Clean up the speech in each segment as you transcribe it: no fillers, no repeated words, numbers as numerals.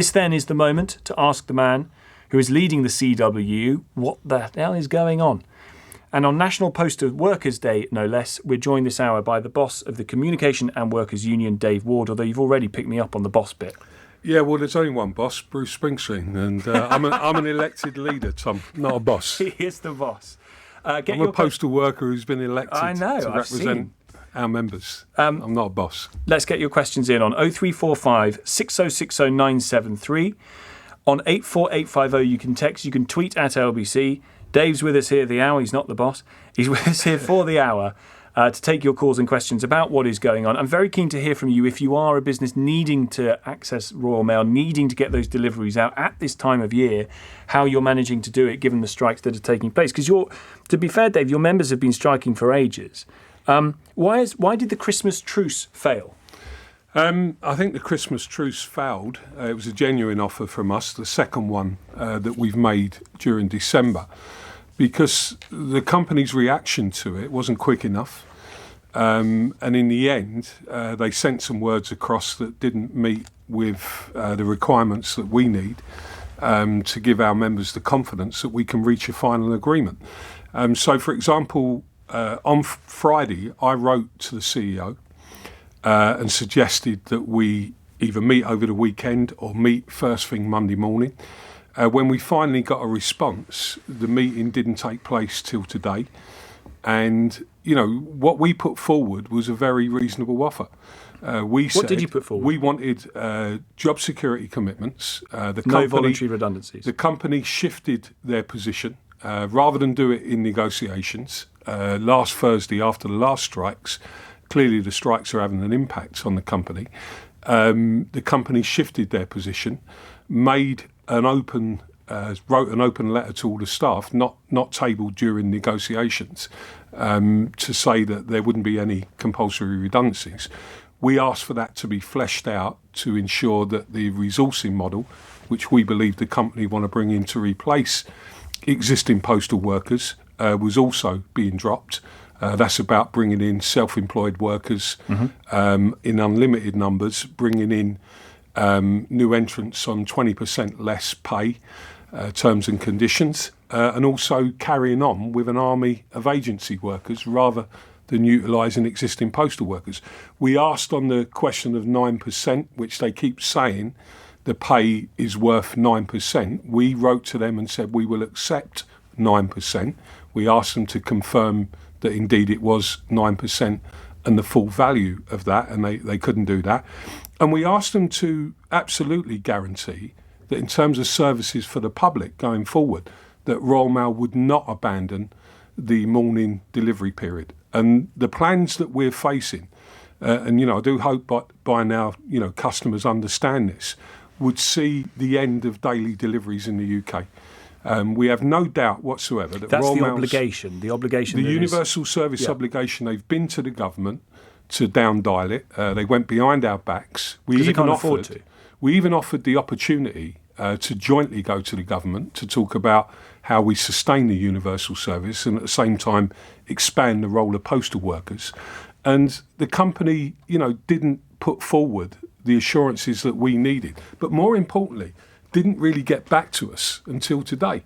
This then is the moment to ask the man who is leading the CWU what the hell is going on. And on National Postal Workers' Day, no less, we're joined this hour by the boss of the Communication and Workers' Union, Dave Ward, although you've already picked me up on the boss bit. Yeah, well, there's only one boss, Bruce Springsteen, and I'm an elected leader, Tom, not a boss. He is the boss. I'm a postal worker who's been elected to represent our members. I'm not a boss. Let's get your questions in on 0345 6060 973. On 84850 you can text, you can tweet at LBC. Dave's with us here the hour, he's not the boss. He's with us here for the hour to take your calls and questions about what is going on. I'm very keen to hear from you if you are a business needing to access Royal Mail, needing to get those deliveries out at this time of year, how you're managing to do it given the strikes that are taking place. Because to be fair, Dave, your members have been striking for ages. Why did the Christmas truce fail? I think the Christmas truce failed. It was a genuine offer from us, the second one that we've made during December, because the company's reaction to it wasn't quick enough. And in the end, they sent some words across that didn't meet with the requirements that we need to give our members the confidence that we can reach a final agreement. So, for example, on Friday, I wrote to the CEO and suggested that we either meet over the weekend or meet first thing Monday morning. When we finally got a response, the meeting didn't take place till today. And, what we put forward was a very reasonable offer. What did you put forward? We wanted job security commitments. No voluntary redundancies. The company shifted their position. Rather than do it in negotiations, last Thursday after the last strikes, clearly the strikes are having an impact on the company. The company shifted their position, wrote an open letter to all the staff, not tabled during negotiations, to say that there wouldn't be any compulsory redundancies. We asked for that to be fleshed out to ensure that the resourcing model, which we believe the company want to bring in to replace existing postal workers, was also being dropped. That's about bringing in self-employed workers in unlimited numbers, bringing in new entrants on 20% less pay, terms and conditions, and also carrying on with an army of agency workers rather than utilising existing postal workers. We asked on the question of 9%, which they keep saying the pay is worth 9%. We wrote to them and said we will accept 9%. We asked them to confirm that indeed it was 9% and the full value of that, and they couldn't do that. And we asked them to absolutely guarantee that in terms of services for the public going forward, that Royal Mail would not abandon the morning delivery period. And the plans that we're facing, and I do hope by now customers understand this, would see the end of daily deliveries in the UK. We have no doubt whatsoever that that's Royal the Mail's, obligation. The obligation. The universal service obligation. They've been to the government to down dial it. They went behind our backs. We even offered the opportunity to jointly go to the government to talk about how we sustain the universal service and at the same time expand the role of postal workers. And the company, didn't put forward the assurances that we needed. But more importantly, didn't really get back to us until today.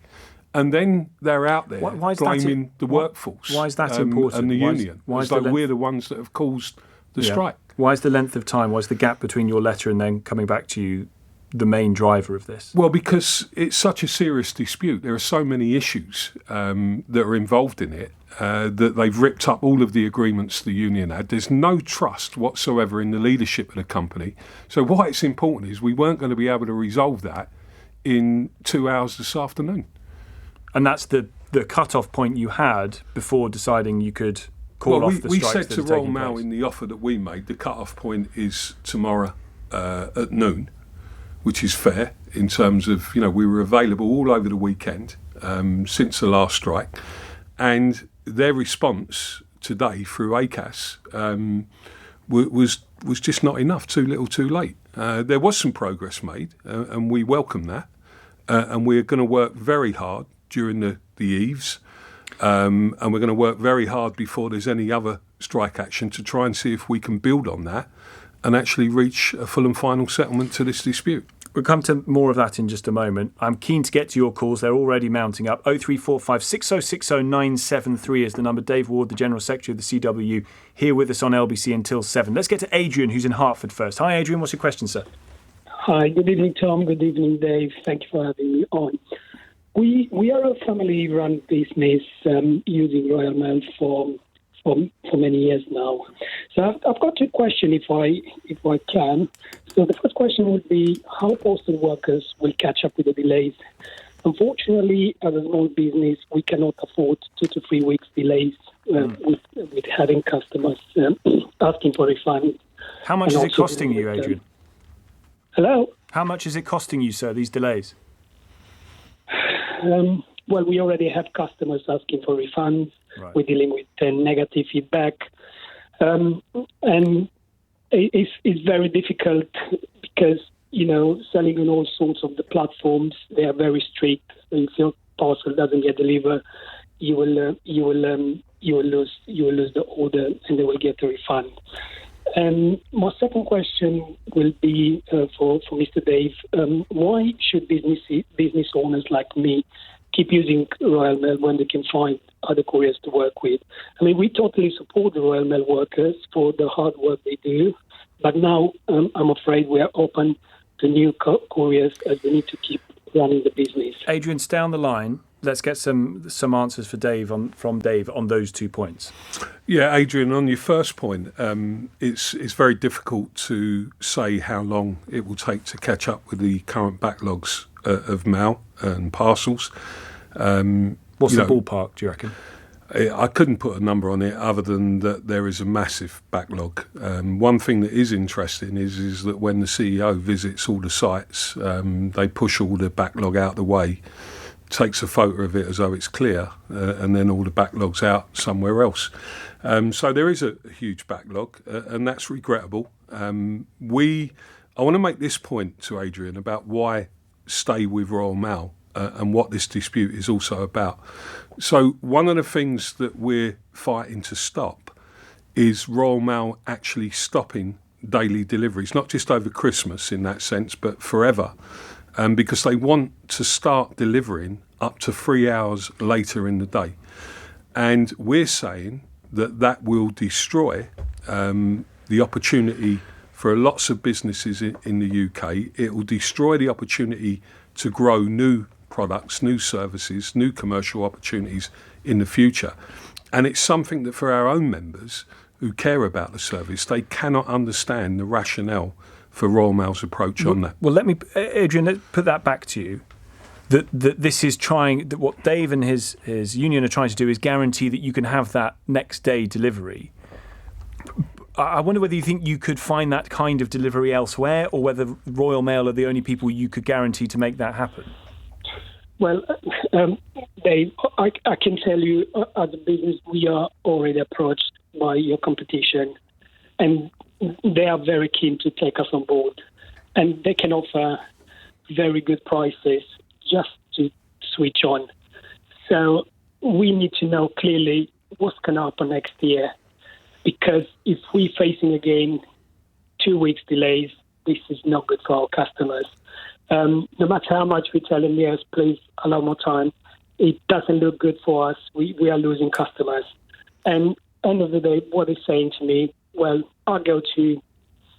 And then they're out there blaming the workforce. Why is that important? And the union. As though we're the ones that have caused the strike. Why is the length of time, why is the gap between your letter and then coming back to you the main driver of this? Well, because it's such a serious dispute. There are so many issues that are involved in it that they've ripped up all of the agreements the union had. There's no trust whatsoever in the leadership of the company. So why it's important is we weren't going to be able to resolve that in 2 hours this afternoon. And that's the cut-off point you had before deciding you could call off the strikes. We said to Royal Mail in the offer that we made, the cut-off point is tomorrow at noon, which is fair in terms of, we were available all over the weekend since the last strike. And their response today through ACAS was just not enough, too little, too late. There was some progress made, and we welcome that. And we're going to work very hard during the eves, and we're going to work very hard before there's any other strike action to try and see if we can build on that and actually reach a full and final settlement to this dispute. We'll come to more of that in just a moment. I'm keen to get to your calls. They're already mounting up. 0345 6060 973 is the number. Dave Ward, the General Secretary of the CW, here with us on LBC until 7. Let's get to Adrian, who's in Hertford first. Hi, Adrian. What's your question, sir? Hi. Good evening, Tom. Good evening, Dave. Thank you for having me on. We are a family-run business using Royal Mail for many years now. So I've got two questions if I can. So the first question would be how postal workers will catch up with the delays. Unfortunately, as a small business, we cannot afford 2 to 3 weeks delays with having customers asking for refunds. How much is it costing you, Adrian? Hello? How much is it costing you, sir, these delays? Well, we already have customers asking for refunds. Right. We're dealing with negative feedback. And it's very difficult because, selling on all sorts of the platforms, they are very strict. So if your parcel doesn't get delivered, you will lose the order and they will get a refund. And my second question will be for Mr. Dave. Why should business owners like me keep using Royal Mail when they can find other couriers to work with? I mean, we totally support the Royal Mail workers for the hard work they do, but now I'm afraid we are open to new couriers as we need to keep running the business. Adrian, stay on the line. Let's get some answers for Dave from Dave on those 2 points. Yeah, Adrian, on your first point, it's very difficult to say how long it will take to catch up with the current backlogs of mail and parcels. What's the ballpark, do you reckon? I couldn't put a number on it other than that there is a massive backlog. One thing that is interesting is that when the CEO visits all the sites, they push all the backlog out the way, takes a photo of it as though it's clear, and then all the backlog's out somewhere else. So there is a huge backlog, and that's regrettable. I want to make this point to Adrian about why stay with Royal Mail and what this dispute is also about. So one of the things that we're fighting to stop is Royal Mail actually stopping daily deliveries, not just over Christmas in that sense, but forever. Because they want to start delivering up to 3 hours later in the day. And we're saying that will destroy the opportunity for lots of businesses in the UK. It will destroy the opportunity to grow new products, new services, new commercial opportunities in the future. And it's something that for our own members who care about the service, they cannot understand the rationale for Royal Mail's approach on that. Well, Adrian, let's put that back to you. That this is that what Dave and his union are trying to do is guarantee that you can have that next day delivery. I wonder whether you think you could find that kind of delivery elsewhere, or whether Royal Mail are the only people you could guarantee to make that happen. Well, Dave, I can tell you, as a business, we are already approached by your competition, and they are very keen to take us on board, and they can offer very good prices just to switch on. So we need to know clearly what's going to happen next year, because if we're facing again 2 weeks delays, this is not good for our customers. No matter how much we tell them, yes, please allow more time, it doesn't look good for us. We are losing customers. And end of the day, what they're saying to me, well, I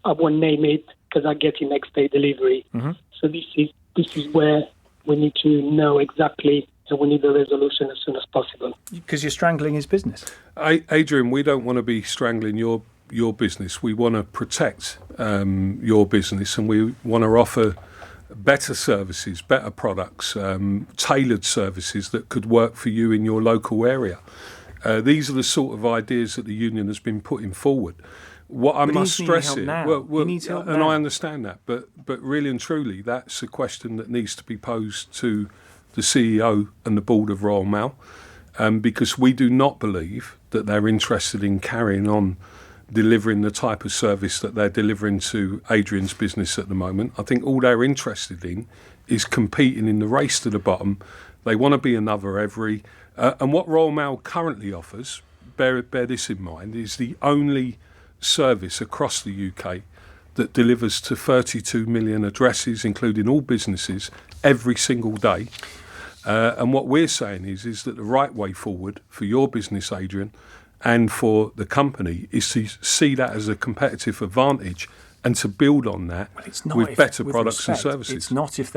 won't name it because I get it next day delivery. Mm-hmm. So this is where we need to know exactly, and we need a resolution as soon as possible. Because you're strangling his business. Adrian, we don't want to be strangling your business. We want to protect your business, and we want to offer better services, better products, tailored services that could work for you in your local area. These are the sort of ideas that the union has been putting forward. What I must stress here, and I understand that, but really and truly, that's a question that needs to be posed to the CEO and the board of Royal Mail, because we do not believe that they're interested in carrying on delivering the type of service that they're delivering to Adrian's business at the moment. I think all they're interested in is competing in the race to the bottom. They want to be another every. And what Royal Mail currently offers, bear this in mind, is the only service across the UK that delivers to 32 million addresses, including all businesses, every single day. And what we're saying is that the right way forward for your business, Adrian, and for the company is to see that as a competitive advantage and to build on that with better products and services. It's not if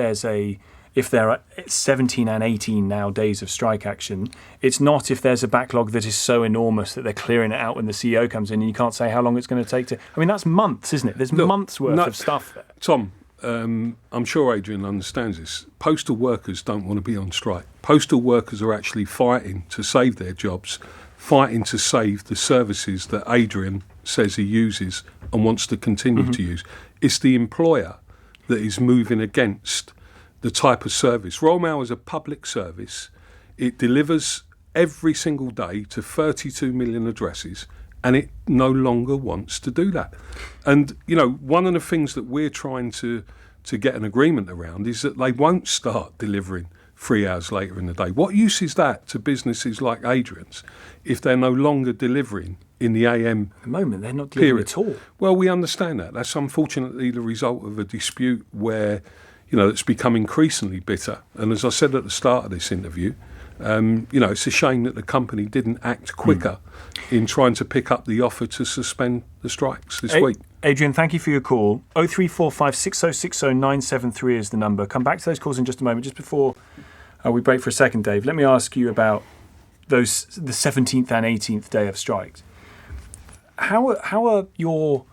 there are 17 and 18 now days of strike action. It's not if there's a backlog that is so enormous that they're clearing it out when the CEO comes in and you can't say how long it's going to take to... I mean, that's months, isn't it? There's months worth of stuff there. Tom, I'm sure Adrian understands this. Postal workers don't want to be on strike. Postal workers are actually fighting to save their jobs, fighting to save the services that Adrian says he uses and wants to continue to use. It's the employer that is moving against the type of service. Royal Mail is a public service. It delivers every single day to 32 million addresses, and it no longer wants to do that. And, you know, one of the things that we're trying to get an agreement around is that they won't start delivering 3 hours later in the day. What use is that to businesses like Adrian's if they're no longer delivering in the AM At the moment, they're not delivering period? at all. Well, we understand that. That's unfortunately the result of a dispute where, you know, it's become increasingly bitter. And as I said at the start of this interview, you know, it's a shame that the company didn't act quicker in trying to pick up the offer to suspend the strikes this week. Adrian, thank you for your call. 0345 6060 973 is the number. Come back to those calls in just a moment. Just before we break for a second, Dave, let me ask you about the 17th and 18th day of strikes. How are your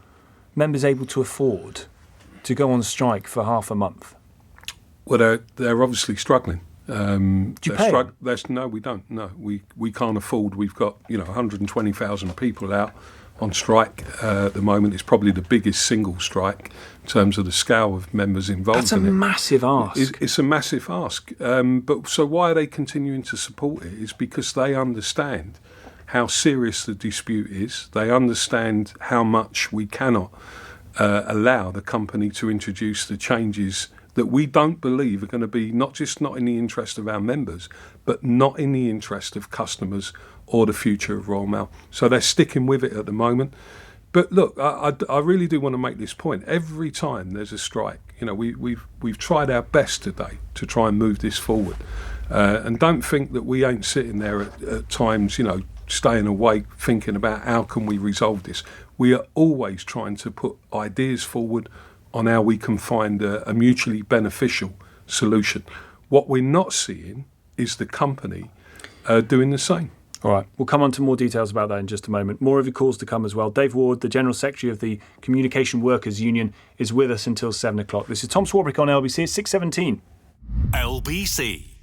members able to afford to go on strike for half a month? Well, they're obviously struggling. Do you pay? No, we don't. No, we can't afford. We've got 120,000 people out on strike at the moment. It's probably the biggest single strike in terms of the scale of members involved. That's a massive ask. It's a massive ask. But so why are they continuing to support it? Is because they understand how serious the dispute is. They understand how much we cannot allow the company to introduce the changes that we don't believe are going to be not in the interest of our members, but not in the interest of customers or the future of Royal Mail. So they're sticking with it at the moment. But look, I really do want to make this point. Every time there's a strike, you know, we've tried our best today to try and move this forward. And don't think that we ain't sitting there at times, you know, staying awake thinking about how can we resolve this. We are always trying to put ideas forward on how we can find a mutually beneficial solution. What we're not seeing is the company doing the same. All right, we'll come on to more details about that in just a moment. More of your calls to come as well. Dave Ward, the General Secretary of the Communication Workers Union, is with us until 7 o'clock. This is Tom Swarbrick on LBC. It's 6:17. LBC.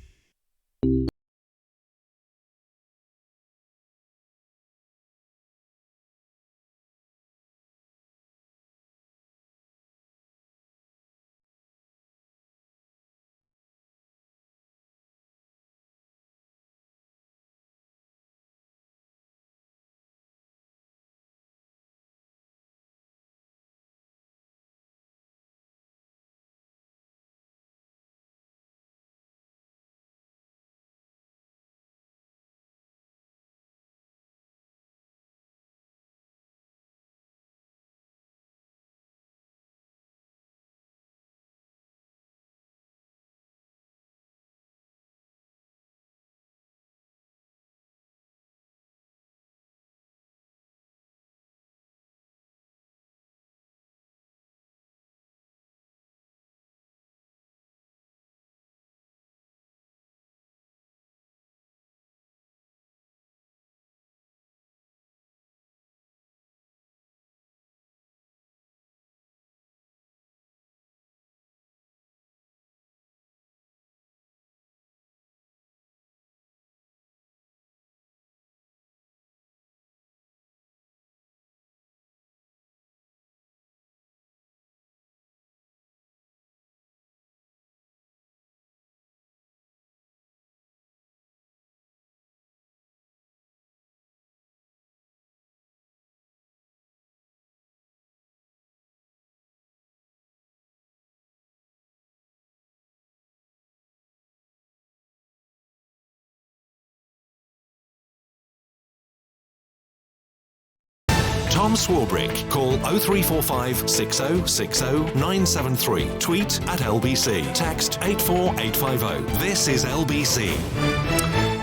Tom Swarbrick. Call 0345 6060 973. Tweet at LBC. Text 84850. This is LBC.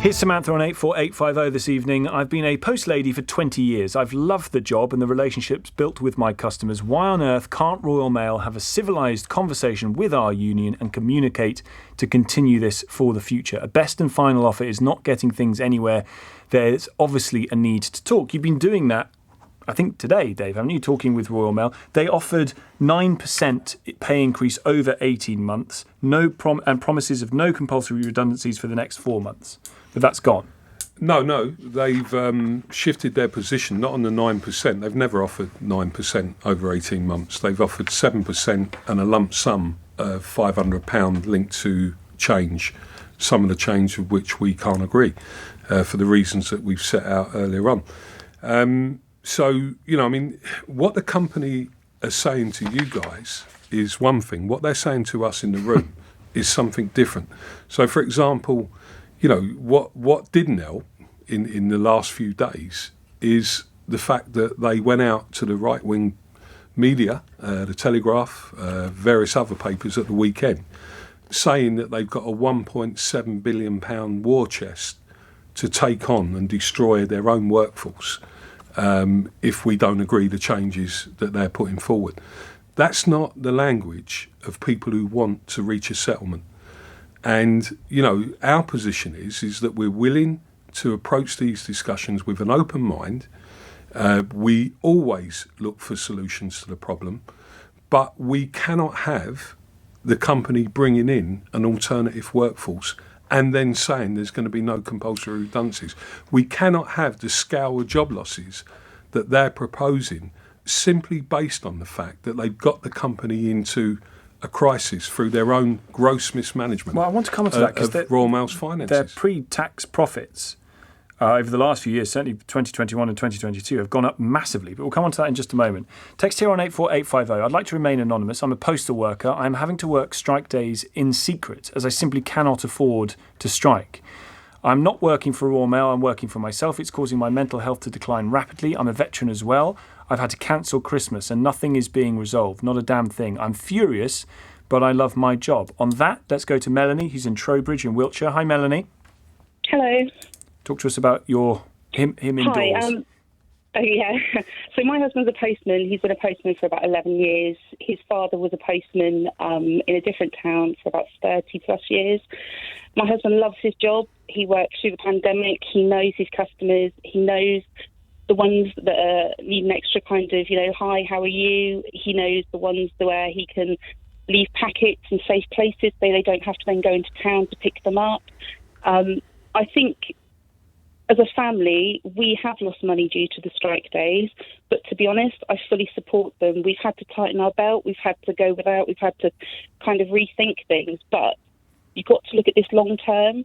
Here's Samantha on 84850 this evening. I've been a post lady for 20 years. I've loved the job and the relationships built with my customers. Why on earth can't Royal Mail have a civilised conversation with our union and communicate to continue this for the future? A best and final offer is not getting things anywhere. There's obviously a need to talk. You've been doing that, I think, today, Dave, haven't you, talking with Royal Mail? They offered 9% pay increase over 18 months, and promises of no compulsory redundancies for the next 4 months. But that's gone. No, they've shifted their position, not on the 9%. They've never offered 9% over 18 months. They've offered 7% and a lump sum of £500 linked to change, some of the change of which we can't agree for the reasons that we've set out earlier on. So, what the company are saying to you guys is one thing. What they're saying to us in the room is something different. So, for example, what didn't help in the last few days is the fact that they went out to the right-wing media, the Telegraph, various other papers at the weekend, saying that they've got a £1.7 billion war chest to take on and destroy their own workforce if we don't agree the changes that they're putting forward. That's not the language of people who want to reach a settlement. And, our position is that we're willing to approach these discussions with an open mind. We always look for solutions to the problem, but we cannot have the company bringing in an alternative workforce and then saying there's going to be no compulsory redundancies. We cannot have the scale of job losses that they're proposing simply based on the fact that they've got the company into a crisis through their own gross mismanagement. Well, I want to come on to that because Royal Mail's finances. Their pre-tax profits over the last few years, certainly 2021 and 2022, have gone up massively. But we'll come on to that in just a moment. Text here on 84850. I'd like to remain anonymous. I'm a postal worker. I'm having to work strike days in secret as I simply cannot afford to strike. I'm not working for Royal Mail. I'm working for myself. It's causing my mental health to decline rapidly. I'm a veteran as well. I've had to cancel Christmas and nothing is being resolved. Not a damn thing. I'm furious, but I love my job. On that, let's go to Melanie, who's in Trowbridge in Wiltshire. Hi, Melanie. Hello. Talk to us about him indoors. Hi. So my husband's a postman. He's been a postman for about 11 years. His father was a postman in a different town for about 30 plus years. My husband loves his job. He worked through the pandemic. He knows his customers. He knows the ones that need an extra kind of, hi, how are you? He knows the ones where he can leave packets in safe places so they don't have to then go into town to pick them up. I think as a family, we have lost money due to the strike days, but to be honest, I fully support them. We've had to tighten our belt, we've had to go without, we've had to kind of rethink things, but you've got to look at this long term.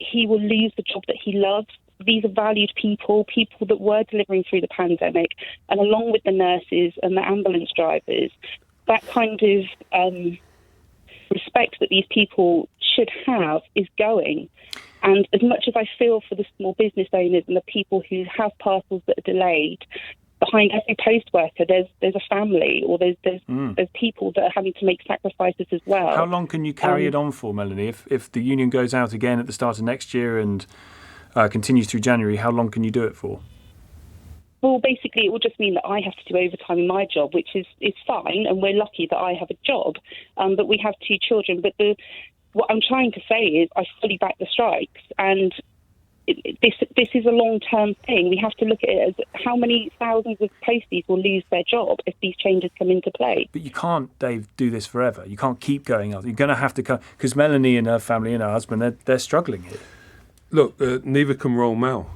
He will lose the job that he loves. These are valued people that were delivering through the pandemic, and along with the nurses and the ambulance drivers, that kind of respect that these people should have is going. And as much as I feel for the small business owners and the people who have parcels that are delayed, behind every post worker there's a family, or there's people that are having to make sacrifices as well. How long can you carry it on for, Melanie? If the union goes out again at the start of next year and continues through January, how long can you do it for? Well, basically, it will just mean that I have to do overtime in my job, which is fine, and we're lucky that I have a job. But we have 2 children. But what I'm trying to say is I fully back the strikes, and this is a long-term thing. We have to look at it as how many thousands of posties will lose their job if these changes come into play. But you can't, Dave, do this forever. You can't keep going up. You're going to have to come, because Melanie and her family and her husband, they're struggling here. Look, neither can Royal Mail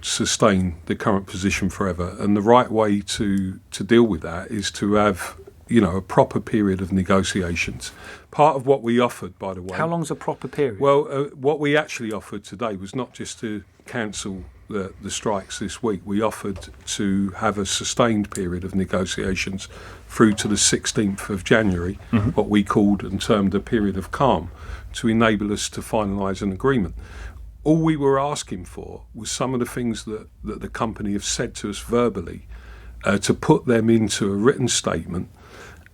sustain the current position forever, and the right way to deal with that is to have a proper period of negotiations. Part of what we offered, by the way. How long's a proper period? Well, what we actually offered today was not just to cancel the strikes this week. We offered to have a sustained period of negotiations through to the 16th of January, what we called and termed a period of calm, to enable us to finalise an agreement. all we were asking for was some of the things that the company have said to us verbally, to put them into a written statement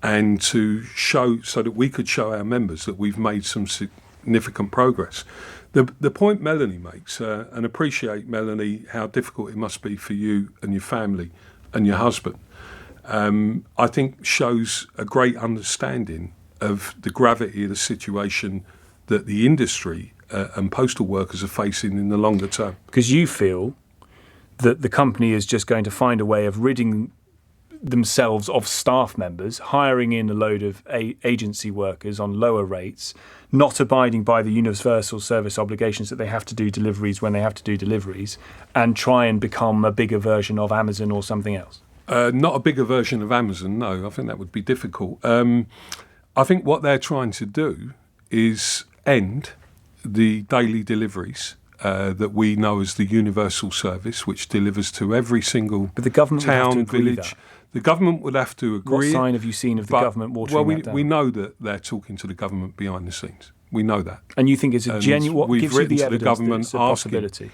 and to show, so that we could show our members that we've made some significant progress. The point Melanie makes, and appreciate, Melanie, how difficult it must be for you and your family and your husband, I think shows a great understanding of the gravity of the situation that the industry and postal workers are facing in the longer term. Because you feel that the company is just going to find a way of ridding themselves of staff members, hiring in a load of agency workers on lower rates, not abiding by the universal service obligations that they have to do deliveries when they have to do deliveries, and try and become a bigger version of Amazon or something else? Not a bigger version of Amazon, no. I think that would be difficult. I think what they're trying to do is end the daily deliveries that we know as the universal service, which delivers to every single but the government town, would have to agree village. that. The government would have to agree. What sign have you seen of the government watering that down? We know that they're talking to the government behind the scenes. We know that. And you think it's a genuine... What gives you the evidence that it's a possibility?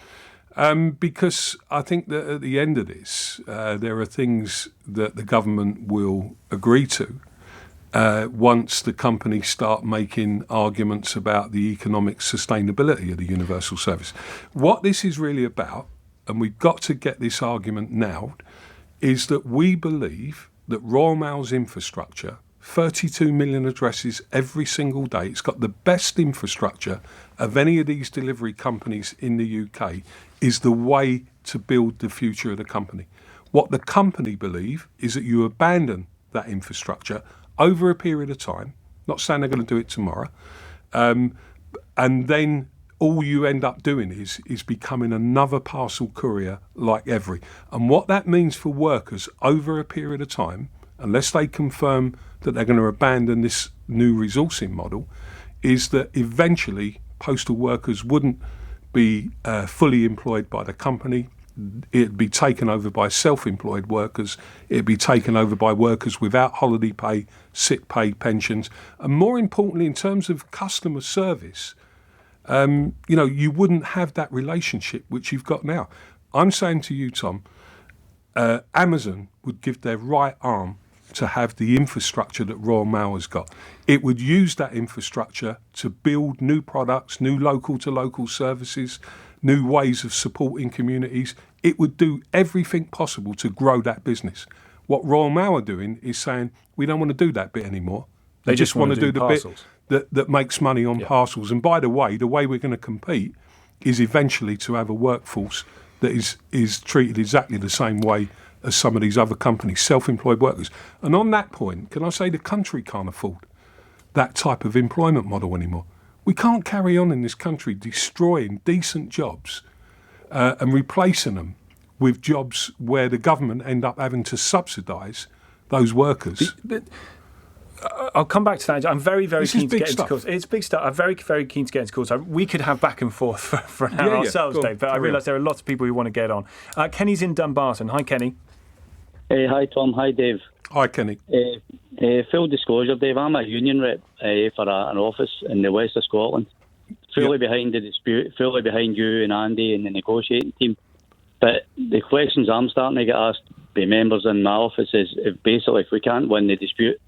Because I think that at the end of this, there are things that the government will agree to once the companies start making arguments about the economic sustainability of the universal service. What this is really about, and we've got to get this argument now, is that we believe that Royal Mail's infrastructure, 32 million addresses every single day, it's got the best infrastructure of any of these delivery companies in the UK, is the way to build the future of the company. What the company believe is that you abandon that infrastructure over a period of time, not saying they're going to do it tomorrow, and then all you end up doing is becoming another parcel courier like every. And what that means for workers over a period of time, unless they confirm that they're going to abandon this new resourcing model, is that eventually postal workers wouldn't be fully employed by the company. It'd be taken over by self-employed workers. It'd be taken over by workers without holiday pay, sick pay, pensions. And more importantly, in terms of customer service, you wouldn't have that relationship which you've got now. I'm saying to you, Tom, Amazon would give their right arm to have the infrastructure that Royal Mail has got. It would use that infrastructure to build new products, new local-to-local services, new ways of supporting communities. It would do everything possible to grow that business. What Royal Mail are doing is saying, we don't want to do that bit anymore. They just want to do the parcels that makes money on parcels. And by the way we're going to compete is eventually to have a workforce that is treated exactly the same way as some of these other companies, self-employed workers. And on that point, can I say the country can't afford that type of employment model anymore? We can't carry on in this country destroying decent jobs and replacing them with jobs where the government end up having to subsidise those workers. I'll come back to that. I'm very, very keen to get into calls. It's big stuff. I'm very, very keen to get into calls. We could have back and forth for an hour ourselves, Dave, but I realise there are lots of people who want to get on. Kenny's in Dumbarton. Hi, Kenny. Hi, Tom. Hi, Dave. Hi, Kenny. Full disclosure, Dave, I'm a union rep for an office in the west of Scotland. Fully behind the dispute, fully behind you and Andy and the negotiating team. But the questions I'm starting to get asked by members in my office is, if we can't win the dispute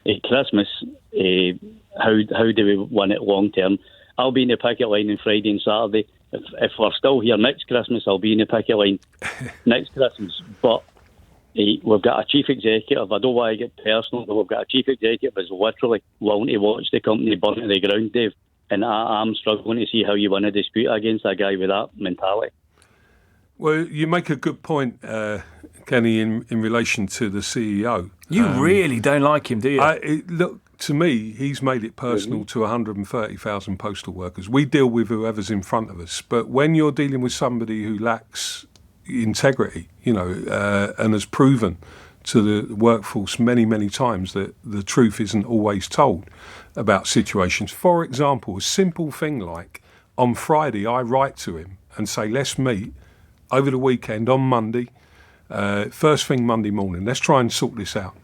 at Christmas, how do we win it long term? I'll be in the picket line on Friday and Saturday. If we're still here next Christmas, I'll be in the picket line next Christmas. But we've got a chief executive. I don't want to get personal, but we've got a chief executive who's literally willing to watch the company burn to the ground, Dave. And I'm struggling to see how you win a dispute against a guy with that mentality. Well, you make a good point, Kenny, in relation to the CEO. You really don't like him, do you? Look, to me, he's made it personal to 130,000 postal workers. We deal with whoever's in front of us. But when you're dealing with somebody who lacks integrity, and has proven to the workforce many, many times that the truth isn't always told about situations. For example, a simple thing like, on Friday, I write to him and say, let's meet over the weekend on Monday, first thing Monday morning. Let's try and sort this out.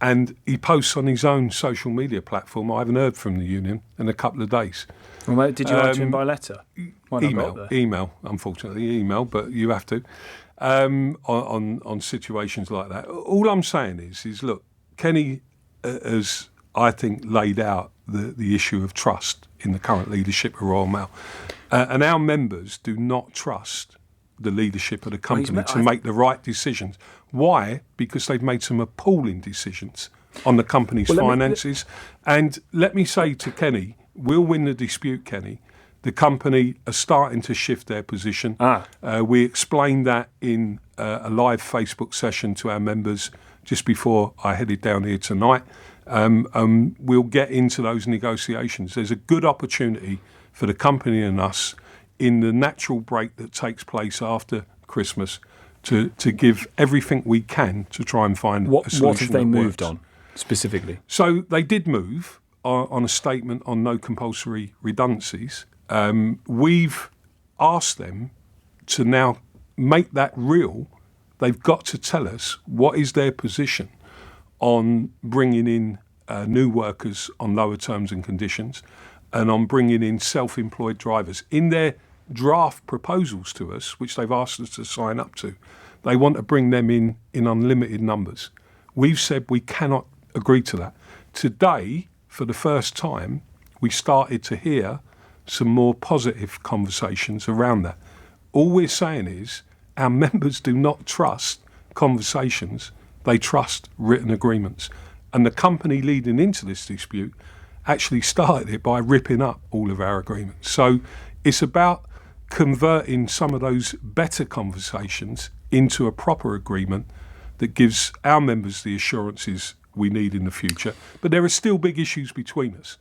And he posts on his own social media platform, I haven't heard from the union in a couple of days. Well, did you write to him by letter? Email, unfortunately, but you have to, on situations like that. All I'm saying is look, Kenny has, I think, laid out the issue of trust in the current leadership of Royal Mail. And our members do not trust the leadership of the company to make the right decisions. Why? Because they've made some appalling decisions on the company's finances. And let me say to Kenny, we'll win the dispute, Kenny. The company are starting to shift their position. We explained that in a live Facebook session to our members just before I headed down here tonight. We'll get into those negotiations. There's a good opportunity for the company and us in the natural break that takes place after Christmas to give everything we can to try and find a solution. What have they moved on specifically? So they did move on a statement on no compulsory redundancies. We've asked them to now make that real. They've got to tell us what is their position on bringing in new workers on lower terms and conditions and on bringing in self-employed drivers. In their draft proposals to us, which they've asked us to sign up to, they want to bring them in unlimited numbers. We've said we cannot agree to that. Today, for the first time, we started to hear some more positive conversations around that. All we're saying is our members do not trust conversations, they trust written agreements. And the company leading into this dispute actually started it by ripping up all of our agreements. So it's about converting some of those better conversations into a proper agreement that gives our members the assurances we need in the future. But there are still big issues between us.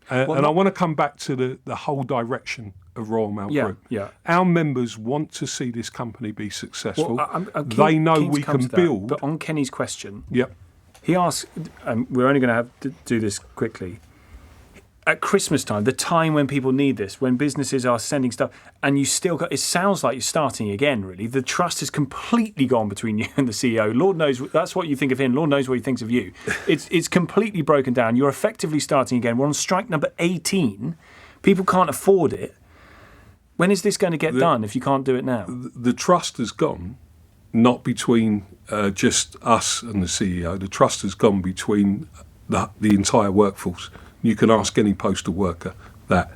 And I want to come back to the whole direction of Royal Mail Group. Yeah. Our members want to see this company be successful. I'm they know keen we to come can to that, build. But on Kenny's question, Yep. he asked, we're only going to have to do this quickly. At Christmas time, the time when people need this, when businesses are sending stuff, and you still got, it sounds like you're starting again, really. The trust has completely gone between you and the CEO. Lord knows, that's what you think of him. Lord knows what he thinks of you. It's completely broken down. You're effectively starting again. We're on strike number 18. People can't afford it. When is this going to get done if you can't do it now? The trust has gone, not between just us and the CEO. The trust has gone between the entire workforce. You can ask any postal worker that.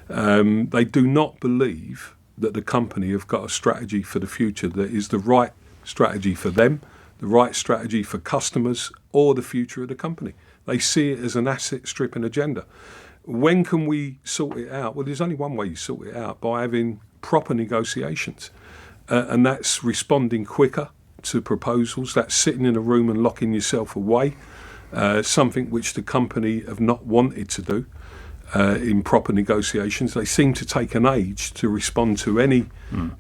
They do not believe that the company have got a strategy for the future that is the right strategy for them, the right strategy for customers, or the future of the company. They see it as an asset-stripping agenda. When can we sort it out? Well, there's only one way you sort it out, by having proper negotiations. And that's responding quicker to proposals. That's sitting in a room and locking yourself away. Something which the company have not wanted to do in proper negotiations. They seem to take an age to respond to any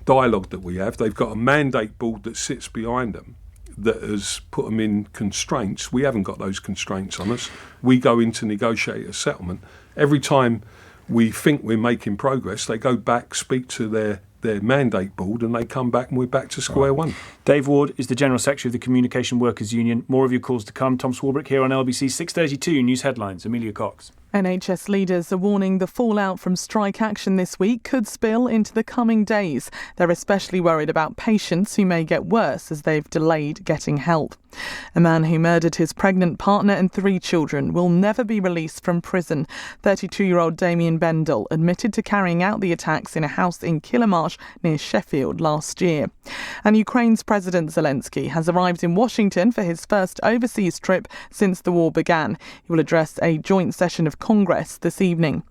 dialogue that we have. They've got a mandate board that sits behind them that has put them in constraints. We haven't got those constraints on us. We go in to negotiate a settlement. Every time we think we're making progress, they go back, speak to their mandate board, and they come back and we're back to square one. Dave Ward is the General Secretary of the Communication Workers Union. More of your calls to come. Tom Swarbrick here on LBC 6:32 News Headlines. Amelia Cox. NHS leaders are warning the fallout from strike action this week could spill into the coming days. They're especially worried about patients who may get worse as they've delayed getting help. A man who murdered his pregnant partner and 3 children will never be released from prison. 32-year-old Damien Bendel admitted to carrying out the attacks in a house in Kilmarsh near Sheffield last year. And Ukraine's President Zelensky has arrived in Washington for his first overseas trip since the war began. He will address a joint session of Congress this evening.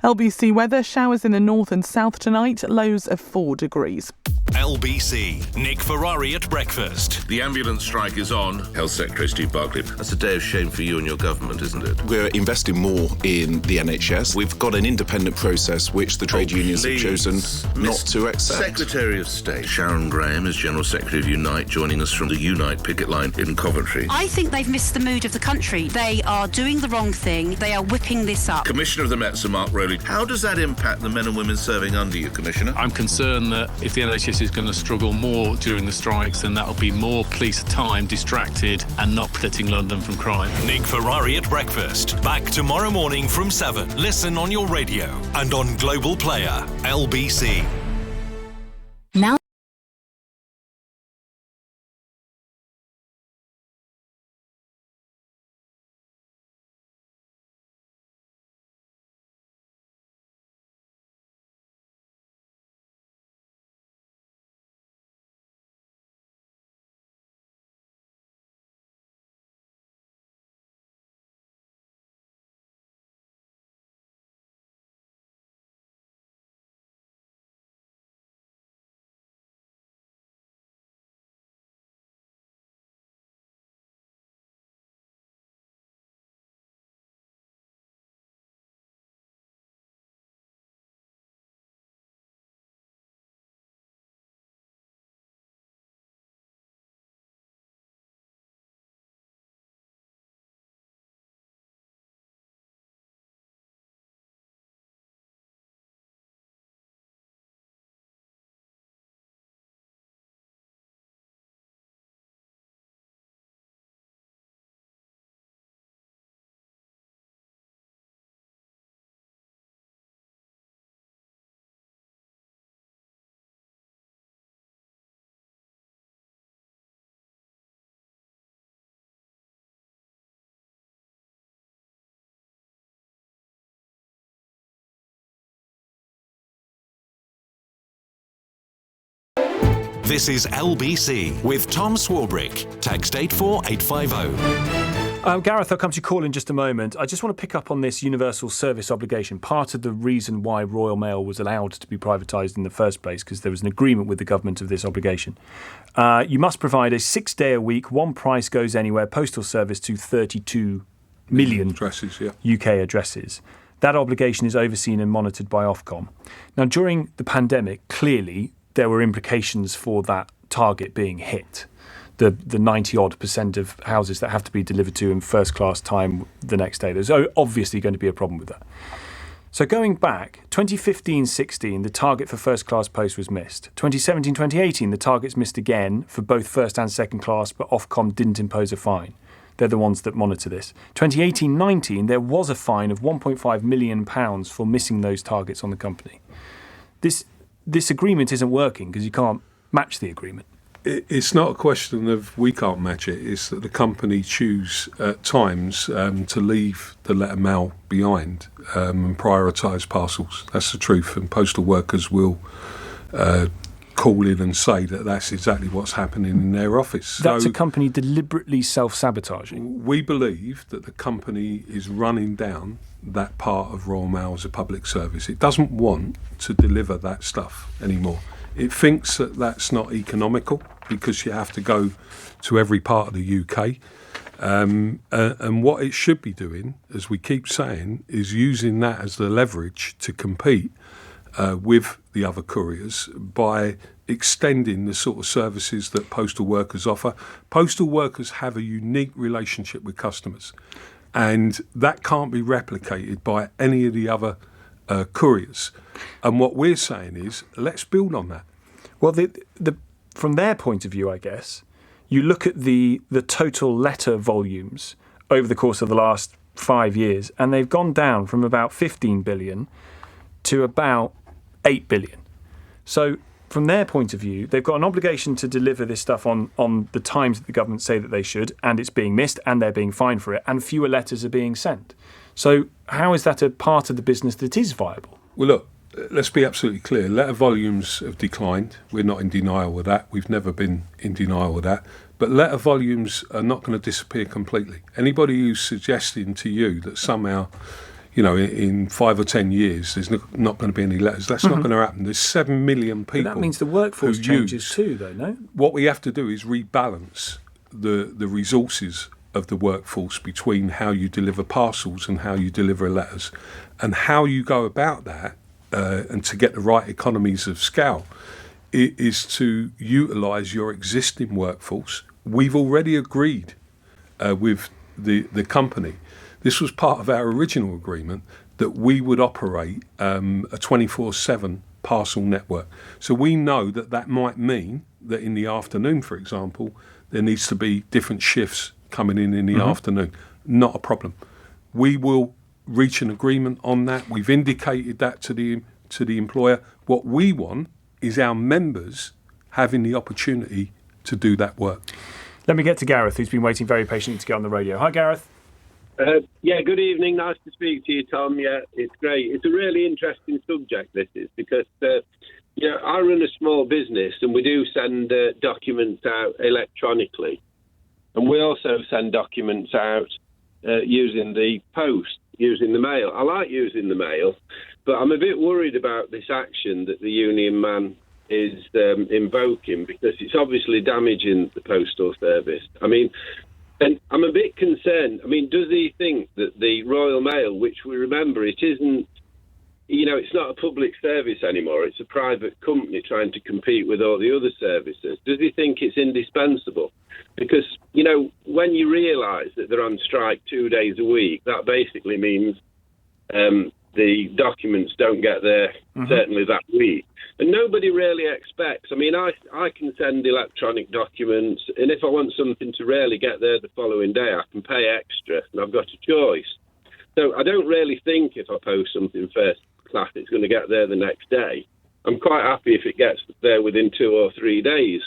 LBC weather, showers in the north and south tonight, lows of 4 degrees. LBC, Nick Ferrari at breakfast. The ambulance strike is on. Health Secretary Steve Barclay. That's a day of shame for you and your government, isn't it? We're investing more in the NHS. We've got an independent process which the trade unions have chosen not to accept. Secretary of State Sharon Graham is General Secretary of Unite, joining us from the Unite picket line in Coventry. I think they've missed the mood of the country. They are doing the wrong thing. They are whipping this up. Commissioner of the Met, Sir Mark Rowley. How does that impact the men and women serving under you, Commissioner? I'm concerned that if the NHS police is going to struggle more during the strikes, and that'll be more police time distracted and not protecting London from crime. Nick Ferrari at breakfast. Back tomorrow morning from 7. Listen on your radio and on Global Player, LBC. Now This is LBC with Tom Swarbrick. Text 84850. Gareth, I'll come to you call in just a moment. I just want to pick up on this universal service obligation. Part of the reason why Royal Mail was allowed to be privatised in the first place, because there was an agreement with the government of this obligation. You must provide a 6-day-a-week, one price goes anywhere postal service to 32 million addresses, UK addresses. That obligation is overseen and monitored by Ofcom. Now, during the pandemic, clearly there were implications for that target being hit. The 90-odd% of houses that have to be delivered to in first-class time the next day. There's obviously going to be a problem with that. So going back, 2015-16, the target for first-class post was missed. 2017-2018, the target's missed again for both first and second class, but Ofcom didn't impose a fine. They're the ones that monitor this. 2018-19, there was a fine of £1.5 million for missing those targets on the company. This agreement isn't working because you can't match the agreement. It's not a question of we can't match it. It's that the company choose at times to leave the letter mail behind and prioritise parcels. That's the truth. And postal workers will call in and say that that's exactly what's happening in their office. That's a company deliberately self-sabotaging. We believe that the company is running down that part of Royal Mail as a public service. It doesn't want to deliver that stuff anymore. It thinks that that's not economical because you have to go to every part of the UK. And what it should be doing, as we keep saying, is using that as the leverage to compete with the other couriers by extending the sort of services that postal workers offer. Postal workers have a unique relationship with customers, and that can't be replicated by any of the other couriers. And what we're saying is, let's build on that. Well, from their point of view, I guess, you look at the total letter volumes over the course of the last 5 years, and they've gone down from about 15 billion to about 8 billion. So from their point of view, they've got an obligation to deliver this stuff on the times that the government say that they should, and it's being missed, and they're being fined for it, and fewer letters are being sent. So how is that a part of the business that is viable? Well, look, let's be absolutely clear. Letter volumes have declined. We're not in denial of that. We've never been in denial of that. But letter volumes are not going to disappear completely. Anybody who's suggesting to you that somehow, in 5 or 10 years, there's not going to be any letters, that's not going to happen. There's 7 million people. But that means the workforce changes too, though, no? What we have to do is rebalance the resources of the workforce between how you deliver parcels and how you deliver letters. And how you go about that, and to get the right economies of scale, is to utilise your existing workforce. We've already agreed with the company. This was part of our original agreement that we would operate a 24/7 parcel network. So we know that might mean that in the afternoon, for example, there needs to be different shifts coming in the afternoon. Not a problem. We will reach an agreement on that. We've indicated that to the employer. What we want is our members having the opportunity to do that work. Let me get to Gareth, who's been waiting very patiently to get on the radio. Hi, Gareth. Good evening. Nice to speak to you, Tom. Yeah, it's great. It's a really interesting subject, this is, because, I run a small business and we do send documents out electronically. And we also send documents out using the post, using the mail. I like using the mail, but I'm a bit worried about this action that the union man is invoking, because it's obviously damaging the postal service. And I'm a bit concerned. Does he think that the Royal Mail, which we remember, it isn't, it's not a public service anymore, it's a private company trying to compete with all the other services, does he think it's indispensable? Because, when you realise that they're on strike 2 days a week, that basically means the documents don't get there certainly that week. And nobody really expects. I can send electronic documents, and if I want something to really get there the following day, I can pay extra, and I've got a choice. So I don't really think if I post something first class, it's going to get there the next day. I'm quite happy if it gets there within 2 or 3 days.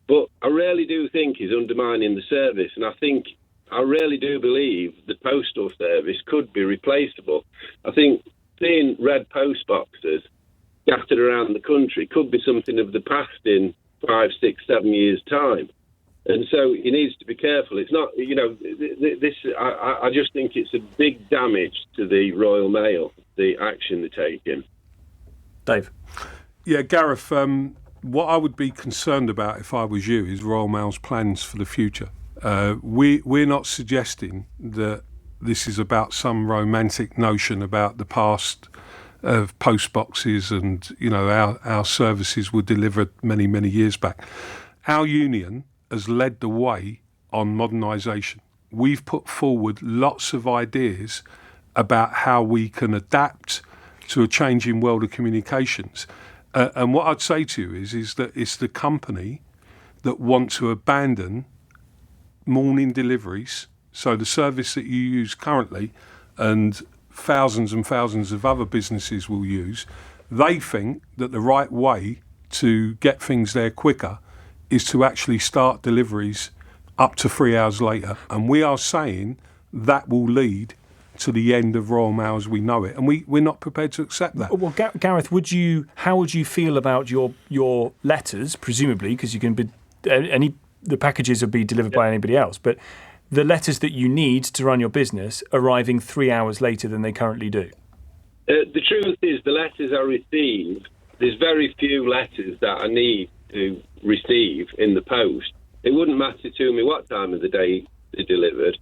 But I really do think he's undermining the service, and I really do believe the postal service could be replaceable. I think seeing red post boxes scattered around the country could be something of the past in 5, 6, 7 years' time. And so he needs to be careful. It's not, I just think it's a big damage to the Royal Mail, the action they're taking. Dave? Yeah, Gareth, what I would be concerned about if I was you is Royal Mail's plans for the future. We're not suggesting that this is about some romantic notion about the past of post boxes and, our services were delivered many, many years back. Our union has led the way on modernisation. We've put forward lots of ideas about how we can adapt to a changing world of communications. And what I'd say to you is that it's the company that want to abandon morning deliveries, so the service that you use currently and thousands of other businesses will use. They think that the right way to get things there quicker is to actually start deliveries up to 3 hours later. And we are saying that will lead to the end of Royal Mail as we know it. And we're not prepared to accept that. Well, Gareth, how would you feel about your letters, presumably, because you can be, the packages will be delivered by anybody else, but the letters that you need to run your business arriving 3 hours later than they currently do? The truth is the letters I receive, there's very few letters that I need to receive in the post. It wouldn't matter to me what time of the day they're delivered.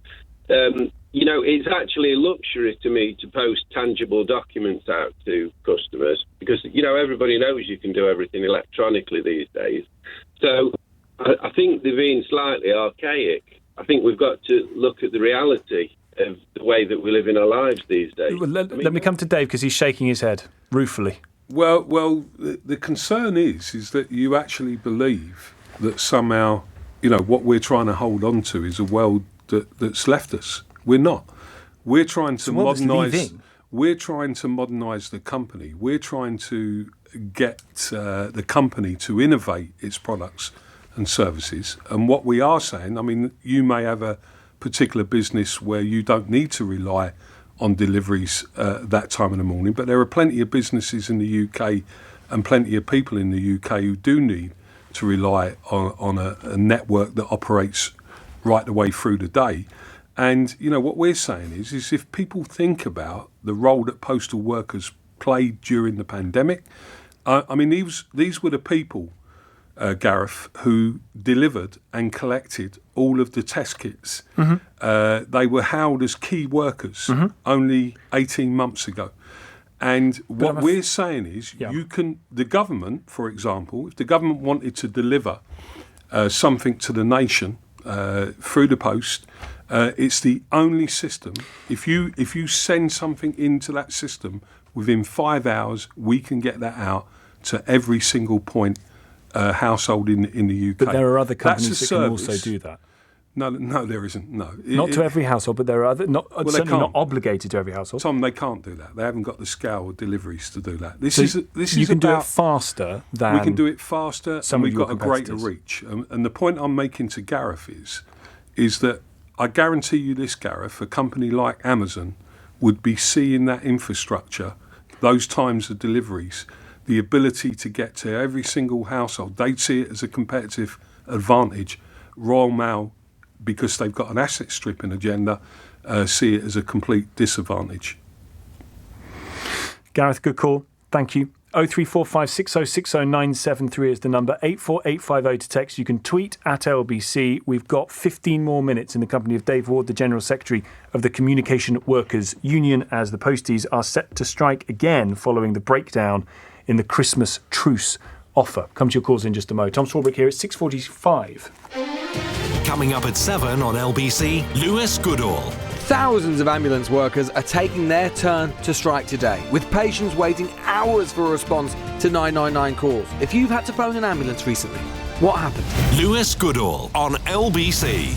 It's actually a luxury to me to post tangible documents out to customers because, everybody knows you can do everything electronically these days. So I think they're being slightly archaic. I think we've got to look at the reality of the way that we live in our lives these days. Well, let me come to Dave because he's shaking his head ruefully. Well, the concern is that you actually believe that somehow, what we're trying to hold on to is a world that's left us. We're not. We're trying to modernise. We're trying to modernise the company. We're trying to get the company to innovate its products and services. And what we are saying, you may have a particular business where you don't need to rely on deliveries that time of the morning, but there are plenty of businesses in the UK and plenty of people in the UK who do need to rely on a network that operates right the way through the day. And, what we're saying is if people think about the role that postal workers played during the pandemic, these were the people, Gareth, who delivered and collected all of the test kits. Mm-hmm. They were hailed as key workers only 18 months ago. And what we're saying is the government, for example, if the government wanted to deliver something to the nation through the post, it's the only system. If you send something into that system within 5 hours, we can get that out to every single point household in the UK. But there are other companies that can service. also do that. No, there isn't. No, Not to every household, but there are other. Certainly not obligated to every household. Tom, they can't do that. They haven't got the scale of deliveries to do that. This So is you can do it about faster than we can do it faster, some and of we've your got a greater competitors. reach. And the point I'm making to Gareth is that I guarantee you this, Gareth, a company like Amazon would be seeing that infrastructure, those times of deliveries, the ability to get to every single household. They'd see it as a competitive advantage. Royal Mail, because they've got an asset stripping agenda, see it as a complete disadvantage. Gareth, good call. Thank you. 0345 6060 973 is the number. 84850 to text. You can tweet at LBC. We've got 15 more minutes in the company of Dave Ward, the General Secretary of the Communication Workers Union, as the posties are set to strike again following the breakdown in the Christmas truce offer. Come to your calls in just a moment. Tom Swarbrick here at 6:45. Coming up at 7 on LBC, Lewis Goodall. Thousands of ambulance workers are taking their turn to strike today, with patients waiting hours for a response to 999 calls. If you've had to phone an ambulance recently, what happened? Lewis Goodall on LBC.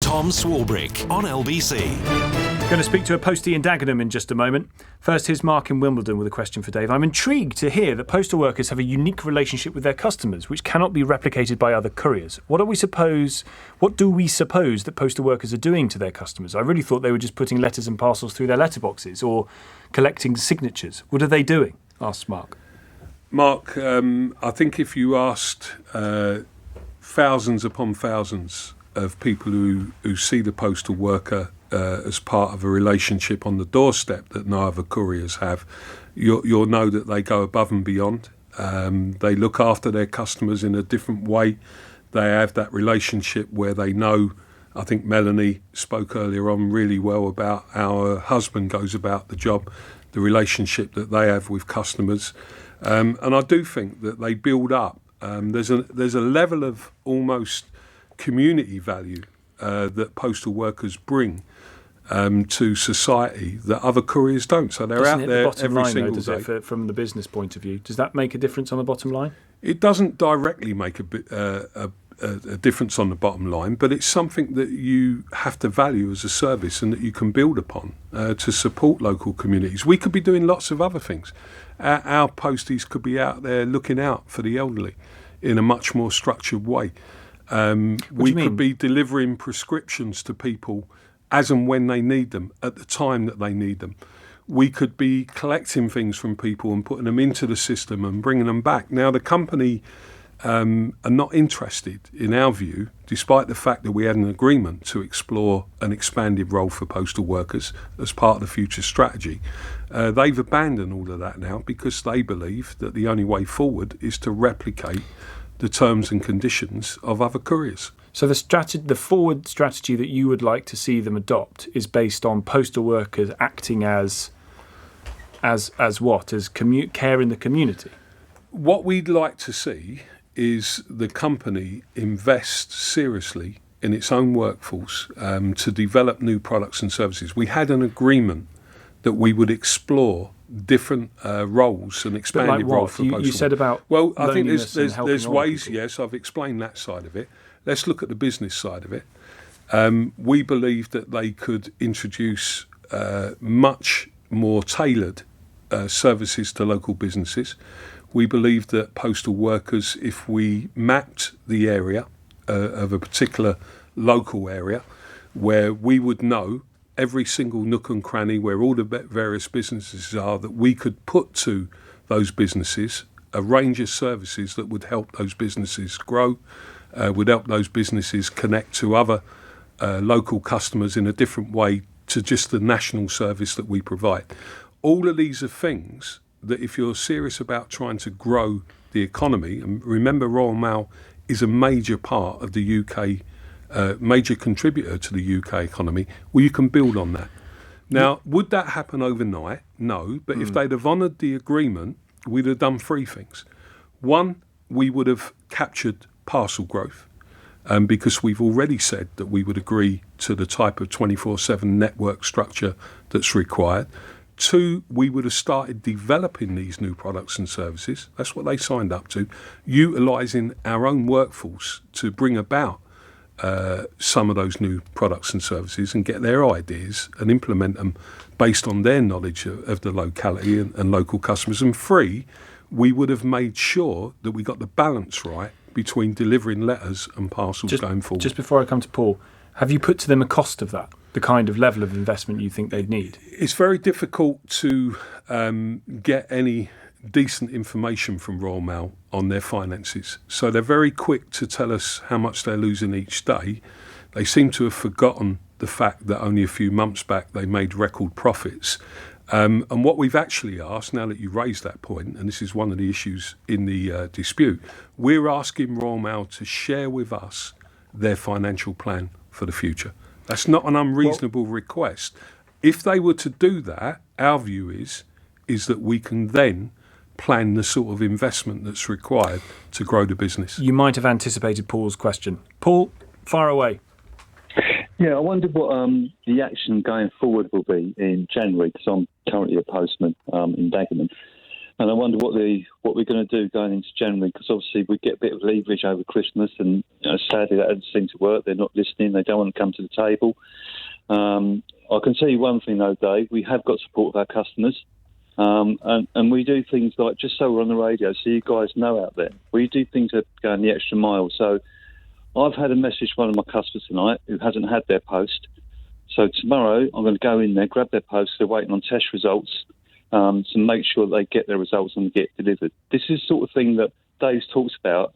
Tom Swarbrick on LBC. Going to speak to a postie in Dagenham in just a moment. First, here's Mark in Wimbledon with a question for Dave. I'm intrigued to hear that postal workers have a unique relationship with their customers, which cannot be replicated by other couriers. What do we suppose that postal workers are doing to their customers? I really thought they were just putting letters and parcels through their letterboxes or collecting signatures. What are they doing? Asked Mark. Mark, I think if you asked thousands upon thousands of people who see the postal worker as part of a relationship on the doorstep that no other couriers have, you'll know that they go above and beyond. They look after their customers in a different way. They have that relationship where they know, I think Melanie spoke earlier on really well about how her husband goes about the job, the relationship that they have with customers. And I do think that they build up. There's a level of almost community value that postal workers bring to society that other couriers don't. So they're out there every single day. From the business point of view, does that make a difference on the bottom line? It doesn't directly make a difference on the bottom line, but it's something that you have to value as a service and that you can build upon to support local communities. We could be doing lots of other things. Our posties could be out there looking out for the elderly in a much more structured way. We could be delivering prescriptions to people as and when they need them, at the time that they need them. we could be collecting things from people and putting them into the system and bringing them back. Now, the company are not interested, in our view, despite the fact that we had an agreement to explore an expanded role for postal workers as part of the future strategy. They've abandoned all of that now because they believe that the only way forward is to replicate the terms and conditions of other couriers. So the forward strategy that you would like to see them adopt is based on postal workers acting as what? As care in the community? What we'd like to see is the company invest seriously in its own workforce to develop new products and services. We had an agreement that we would explore different roles and expanded roles for postal. You said about I think there's ways. Yes, I've explained that side of it. Let's look at the business side of it. We believe that they could introduce much more tailored services to local businesses. We believe that postal workers, if we mapped the area of a particular local area, where we would know every single nook and cranny where all the various businesses are, that we could put to those businesses a range of services that would help those businesses grow, would help those businesses connect to other local customers in a different way to just the national service that we provide. All of these are things that if you're serious about trying to grow the economy, and remember Royal Mail is a major part of the UK, major contributor to the UK economy, well, you can build on that. Now, would that happen overnight? No, but if they'd have honoured the agreement, we'd have done three things. One, we would have captured parcel growth, because we've already said that we would agree to the type of 24/7 network structure that's required. Two, we would have started developing these new products and services. That's what they signed up to, utilising our own workforce to bring about some of those new products and services and get their ideas and implement them based on their knowledge of the locality and local customers. And three, we would have made sure that we got the balance right between delivering letters and parcels going forward. Just before I come to Paul, have you put to them a cost of that? The kind of level of investment you think they'd need? It's very difficult to get any decent information from Royal Mail on their finances. So they're very quick to tell us how much they're losing each day. They seem to have forgotten the fact that only a few months back they made record profits. And what we've actually asked, now that you raised that point, and this is one of the issues in the dispute, we're asking Royal Mail to share with us their financial plan for the future. That's not an unreasonable request. If they were to do that, our view is that we can then plan the sort of investment that's required to grow the business. You might have anticipated Paul's question. Paul, fire away. Yeah, I wondered what the action going forward will be in January, because I'm currently a postman in Dagenham. And I wonder what we're going to do going into January, because obviously we get a bit of leverage over Christmas, and sadly that doesn't seem to work. They're not listening. They don't want to come to the table. I can tell you one thing though, Dave. We have got support of our customers, and we do things like, just so we're on the radio, so you guys know out there, we do things that go the extra mile. So I've had a message from one of my customers tonight who hasn't had their post. So tomorrow I'm going to go in there, grab their post. They're waiting on test results. To make sure they get their results and get delivered. This is the sort of thing that Dave talks about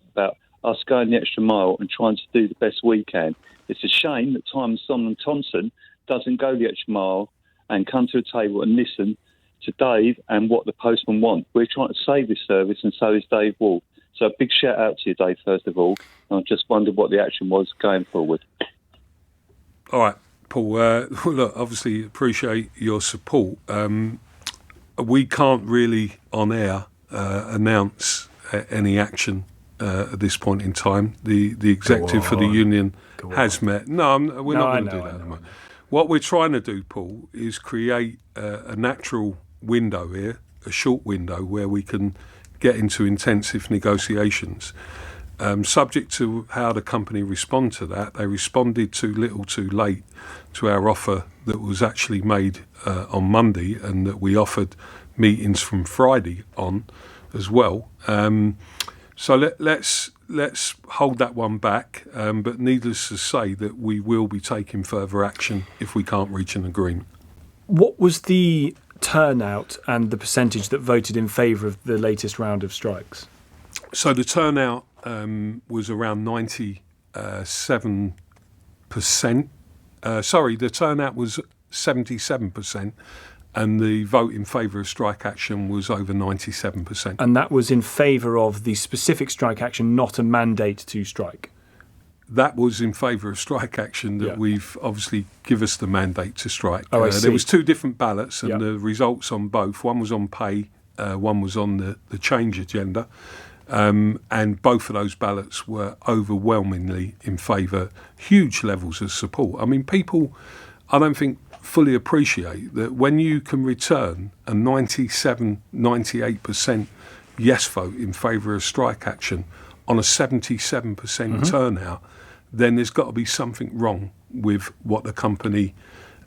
us going the extra mile and trying to do the best we can. It's a shame that Thompson and Thompson doesn't go the extra mile and come to the table and listen to Dave and what the postman want. We're trying to save this service, and so is Dave Wall. So a big shout out to you, Dave, first of all. And I just wondered what the action was going forward. All right, Paul. Look, obviously appreciate your support. We can't really, on air, announce any action at this point in time. The executive for the union has met. No, we're not going to do that at the moment. What we're trying to do, Paul, is create a natural window here, a short window, where we can get into intensive negotiations. Subject to how the company respond to that, they responded too little too late to our offer that was actually made on Monday, and that we offered meetings from Friday on as well. So let's hold that one back, but needless to say that we will be taking further action if we can't reach an agreement. What was the turnout and the percentage that voted in favour of the latest round of strikes? So the turnout was around 97%. The turnout was 77%, and the vote in favour of strike action was over 97%. And that was in favour of the specific strike action, not a mandate to strike? That was in favour of strike action that we've obviously give us the mandate to strike. Oh, I see. There was 2 different ballots, and the results on both. One was on pay, one was on the change agenda. And both of those ballots were overwhelmingly in favour, huge levels of support. I mean, people, I don't think, fully appreciate that when you can return a 98% yes vote in favour of strike action on a 77% turnout, then there's got to be something wrong with what the company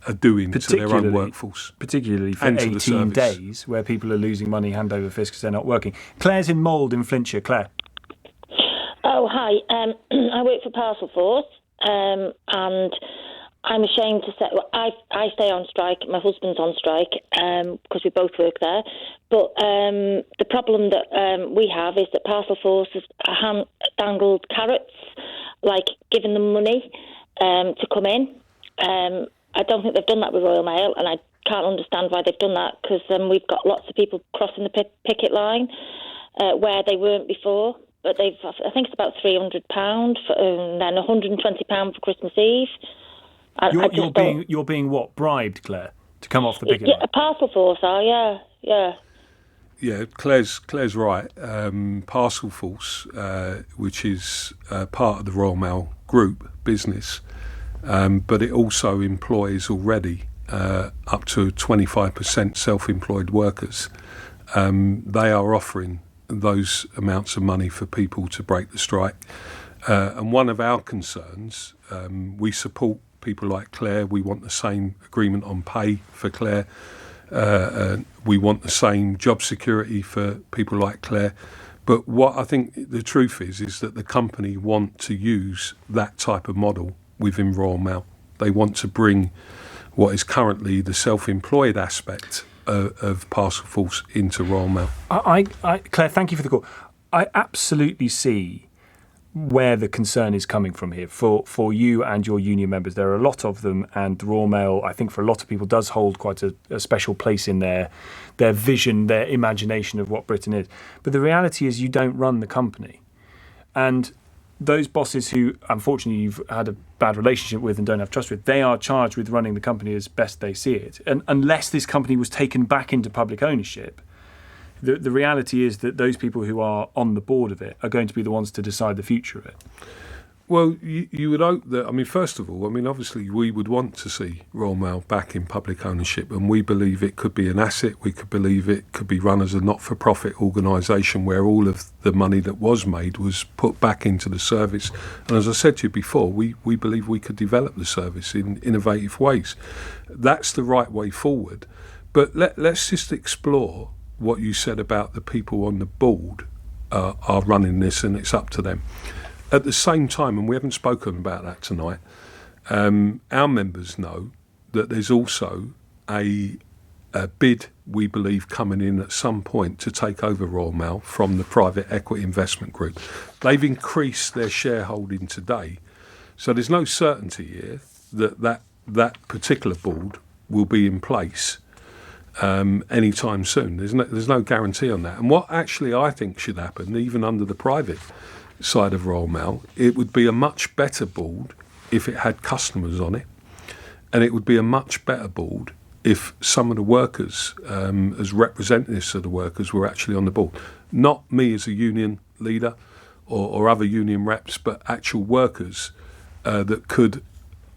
are doing to their own workforce. Particularly for and 18 days where people are losing money hand over fist because they're not working. Claire's in Mould in Flintshire. Claire. Oh, hi. I work for Parcel Force, and I'm ashamed to say, well, I stay on strike. My husband's on strike because we both work there. But the problem that we have is that Parcel Force has dangled carrots, like giving them money to come in. I don't think they've done that with Royal Mail, and I can't understand why they've done that, because we've got lots of people crossing the picket line where they weren't before. But I think it's about £300 and then £120 for Christmas Eve. You're being what, bribed, Claire, to come off the picket line? A Parcel Force are, yeah. Yeah, Claire's right. Parcel Force, which is part of the Royal Mail Group business, but it also employs already up to 25% self-employed workers. They are offering those amounts of money for people to break the strike. And one of our concerns, we support people like Claire. We want the same agreement on pay for Claire. We want the same job security for people like Claire. But what I think the truth is that the company want to use that type of model within Royal Mail. They want to bring what is currently the self-employed aspect of Parcel Force into Royal Mail. Claire, thank you for the call. I absolutely see where the concern is coming from here for you and your union members. There are a lot of them, and Royal Mail, I think for a lot of people, does hold quite a special place in their vision, their imagination of what Britain is. But the reality is you don't run the company. And those bosses who, unfortunately, you've had a bad relationship with and don't have trust with, they are charged with running the company as best they see it. And unless this company was taken back into public ownership, the reality is that those people who are on the board of it are going to be the ones to decide the future of it. Well, you would hope that, first of all, obviously we would want to see Royal Mail back in public ownership, and we believe it could be an asset. We could believe it could be run as a not-for-profit organisation where all of the money that was made was put back into the service. And as I said to you before, we believe we could develop the service in innovative ways. That's the right way forward. But let's just explore what you said about the people on the board are running this, and it's up to them. At the same time, and we haven't spoken about that tonight, our members know that there's also a bid, we believe, coming in at some point to take over Royal Mail from the private equity investment group. They've increased their shareholding today, so there's no certainty here that particular board will be in place anytime soon. There's no guarantee on that. And what actually I think should happen, even under the private side of Royal Mail, it would be a much better board if it had customers on it, and it would be a much better board if some of the workers, as representatives of the workers, were actually on the board. Not me as a union leader or other union reps, but actual workers that could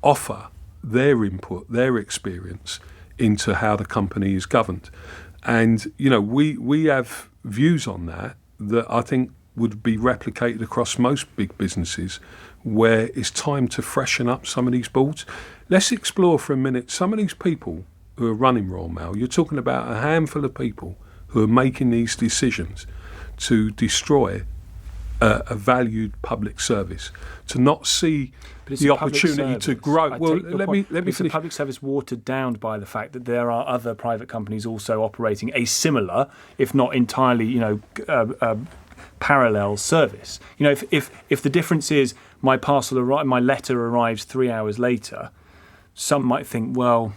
offer their input, their experience into how the company is governed. And, we have views on that I think would be replicated across most big businesses, where it's time to freshen up some of these boards. Let's explore for a minute some of these people who are running Royal Mail. You're talking about a handful of people who are making these decisions to destroy a valued public service, to not see the opportunity to grow. Well, let me finish. The public service watered down by the fact that there are other private companies also operating a similar, if not entirely, parallel service. If the difference is my letter arrives 3 hours later, some might think, well.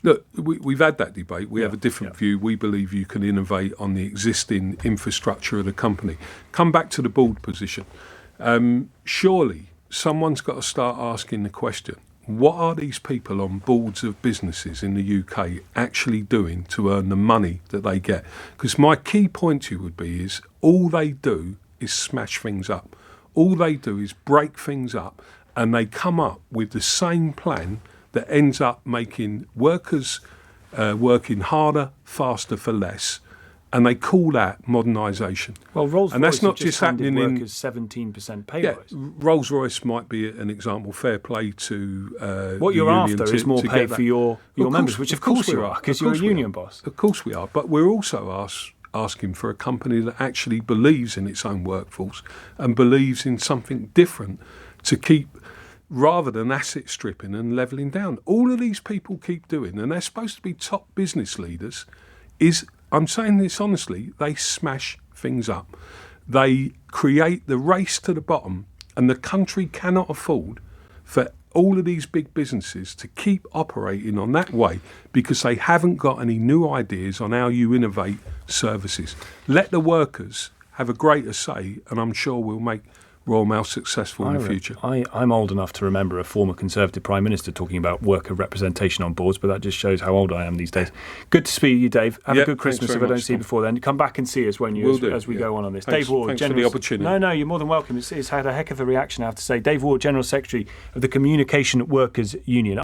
Look, we've had that debate. We have a different view. We believe you can innovate on the existing infrastructure of the company. Come back to the board position. Surely someone's got to start asking the question, what are these people on boards of businesses in the UK actually doing to earn the money that they get? Because my key point to you would be is all they do is smash things up. All they do is break things up, and they come up with the same plan that ends up making workers working harder, faster for less, and they call that modernisation. Well, Rolls-Royce and that's not just happening workers 17% pay rise. Rolls-Royce might be an example. Fair play to what you're after is more pay for your members, which of course you are, because you're a union boss. Of course we are, but we're also asking for a company that actually believes in its own workforce and believes in something different to keep, rather than asset stripping and levelling down. All of these people keep doing, and they're supposed to be top business leaders, is, I'm saying this honestly, they smash things up. They create the race to the bottom, and the country cannot afford for all of these big businesses to keep operating on that way because they haven't got any new ideas on how you innovate services. Let the workers have a greater say, and I'm sure we'll make Royal Mail successful in the future. I'm old enough to remember a former Conservative Prime Minister talking about worker representation on boards, but that just shows how old I am these days. Good to speak to you, Dave. Have a good Christmas if I don't see you before then. Come back and see us, won't you, as we go on this. Thanks, Dave Ward, thanks for the opportunity. No, you're more than welcome. It's had a heck of a reaction, I have to say. Dave Ward, General Secretary of the Communication Workers Union.